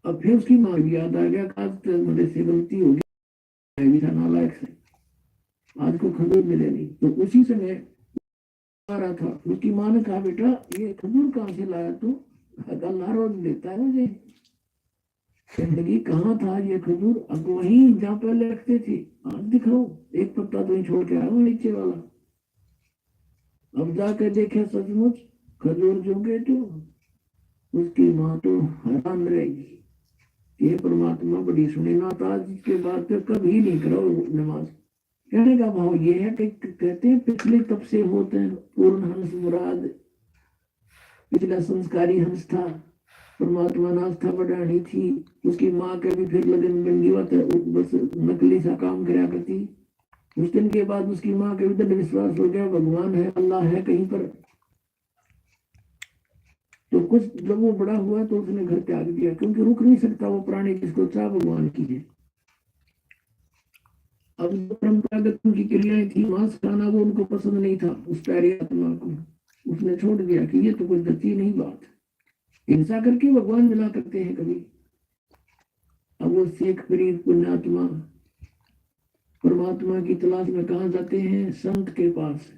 अब फिर उसकी माँ भी याद आ गया, आज मेरे से गलती होगी, मैं भी था नालायक से, आज को खजूर मिले नहीं। तो उसी समय आ रहा था, उसकी माँ ने कहा, बेटा ये खजूर कहाँ से लाया तू, अल्लाह रोज देता है मुझे। जिंदगी कहाँ था ये खजूर, अब वहीं जहाँ पहले रखते थे, आज दिखाओ एक पत्ता तो छोड़ के आया नीचे वाला। अब जाकर देखे सचमुच खजूर जो गए तो उसकी माँ तो हैरान रहेगी, ये परमात्मा बड़ी सुनी ना, तो आज के बाद फिर कभी नहीं करो नमाज। कहने का भाव ये है कि कहते हैं पिछले तब से होते हैं पूर्ण हंस मुराद, पिछला संस्कारी हंस था, परमात्मा ने आस्था बढ़ानी थी, उसकी माँ के भी फिर लगन बन गई, बस नकली सा काम कराया करती। उस दिन के बाद उसकी माँ के भी विश्वास हो गया, भगवान है, अल्लाह है कहीं पर। तो कुछ जब वो बड़ा हुआ तो उसने घर त्याग दिया, क्योंकि रुक नहीं सकता वो प्राणी जिसको चाह भगवान की है। अब जो परंपरागत उनकी क्रियाएं थी, मांस खाना, वो उनको पसंद नहीं था, उस प्यारी आत्मा को उसने छोड़ दिया कि ये तो कोई गति नहीं बात, हिंसा करके भगवान मिला करते हैं कभी। अब वो शेख फरीद पुण्यात्मा परमात्मा की तलाश में कहा जाते हैं, संत के पास,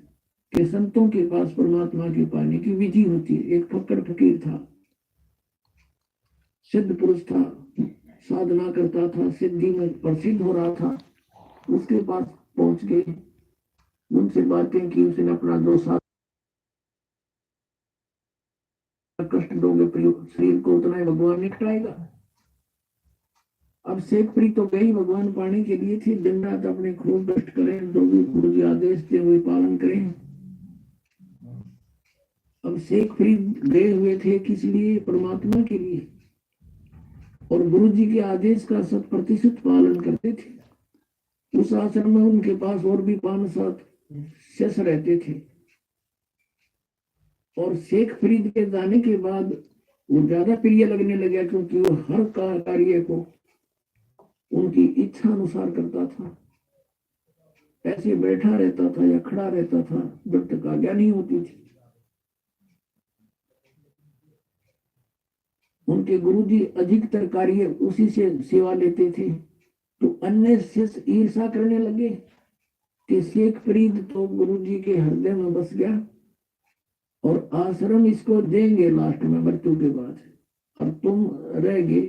के संतों के पास परमात्मा के पाने की विधि होती है। एक फक्कड़ फकीर था, सिद्ध पुरुष था, साधना करता था, सिद्धि में प्रसिद्ध हो रहा था, उसके पास पहुंच गए, उनसे बातें की, उसने अपना 2 साल कष्ट दोगे शरीर को उतना ही भगवान निपटाएगा। अब शेख फरीद तो गई भगवान पाने के लिए थी, दिन रात अपने खूब कष्ट करें, जो भी गुरु जी आदेश थे वही पालन करें। अब शेख फरीद गए हुए थे किस लिए, परमात्मा के लिए, और गुरु जी के आदेश का 100% पालन करते थे। उस आश्रम में उनके पास और भी 5-7 शिष्य रहते थे, और शेख फरीद के जाने के बाद वो ज्यादा प्रिय लगने लगा, क्योंकि वो हर कार्य को उनकी इच्छा अनुसार करता था, ऐसे बैठा रहता था या खड़ा रहता था जब तक आज्ञा नहीं होती थी। उनके गुरुजी अधिकतर कार्य उसी से सेवा लेते थे, तो अन्य शिष्य ईर्षा करने लगे कि शेख फरीद तो गुरुजी के हृदय में बस गया और आश्रम इसको देंगे लास्ट में मृत्यु के बाद, और तुम रह गए,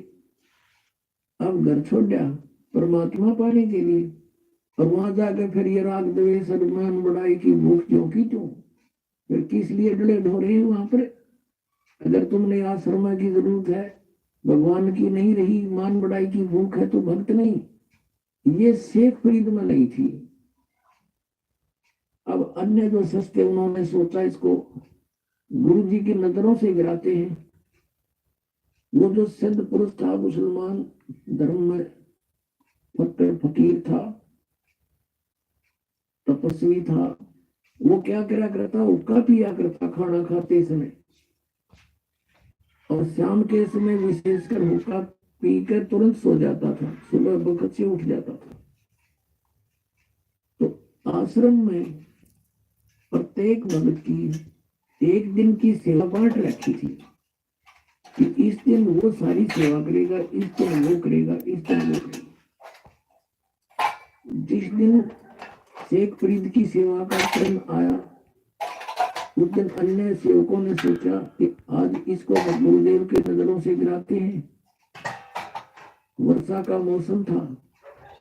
अब घर छोड़ दिया परमात्मा पाने के लिए, और वहां जाकर फिर ये राग द्वेष अभिमान बढ़ाई की भूख क्यों की तुम, फिर किस लिए डले ढोरे वहां पर। अगर तुमने आश्रम की जरूरत है, भगवान की नहीं रही, मान बढ़ाई की भूख है, तो भक्त नहीं। ये शेख फरीद में नहीं थी। अब अन्य जो सस्ते, उन्होंने सोचा इसको गुरु जी की नजरों से गिराते हैं। वो जो सिद्ध पुरुष था, मुसलमान धर्म में फकीर था, तपस्वी था, वो क्या करा करता, हुक्का पिया करता खाना खाते समय, और शाम के समय विशेषकर हुक्का पीकर तुरंत सो जाता था, सुबह वक्त से उठ जाता था। तो आश्रम में प्रत्येक भक्त की एक दिन की सेवा बांट रखी थी कि इस दिन वो सारी सेवा करेगा, इस दिन वो करेगा, इस दिन वो करेगा। जिस दिन शेख फरीद की सेवा का क्रम आया, उस दिन अन्य सेवकों ने सोचा कि आज इसको गुरुदेव के नजरों से गिराते हैं। वर्षा का मौसम था,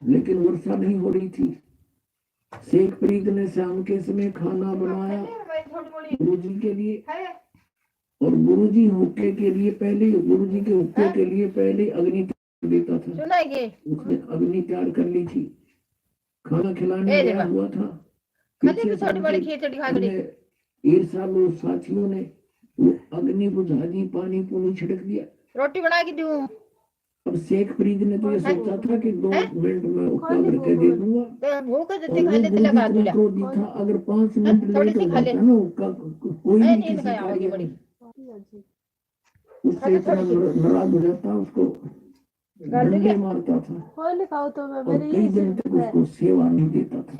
लेकिन वर्षा नहीं हो रही थी। शेख फरीद ने शाम के समय खाना बनाया गुरुजी के लिए, और गुरुजी हुक्के के लिए पहले, गुरुजी के हुक्के के लिए पहले अग्नि देता था, उसने अग्नि तैयार कर ली थी, खाना खिलाने गया हुआ था। ईर्षालु साथियों ने वो अग्नि बुझा दी, पानी पूनी छिड़क दिया, रोटी बना के दूं। अब शेख फरीद ने तो ये सोचा था कि 2 मिनट में हुक्का भर के दे दूंगा, और वो इतना क्रोधी था, अगर 5 मिनट लेट हो जाता ना हुक्का, कोई भी किसी कार्य में उससे इतना नाराज हो जाता, उसको डंडे मारता था, और कई दिन तक उसको सेवा नहीं देता था।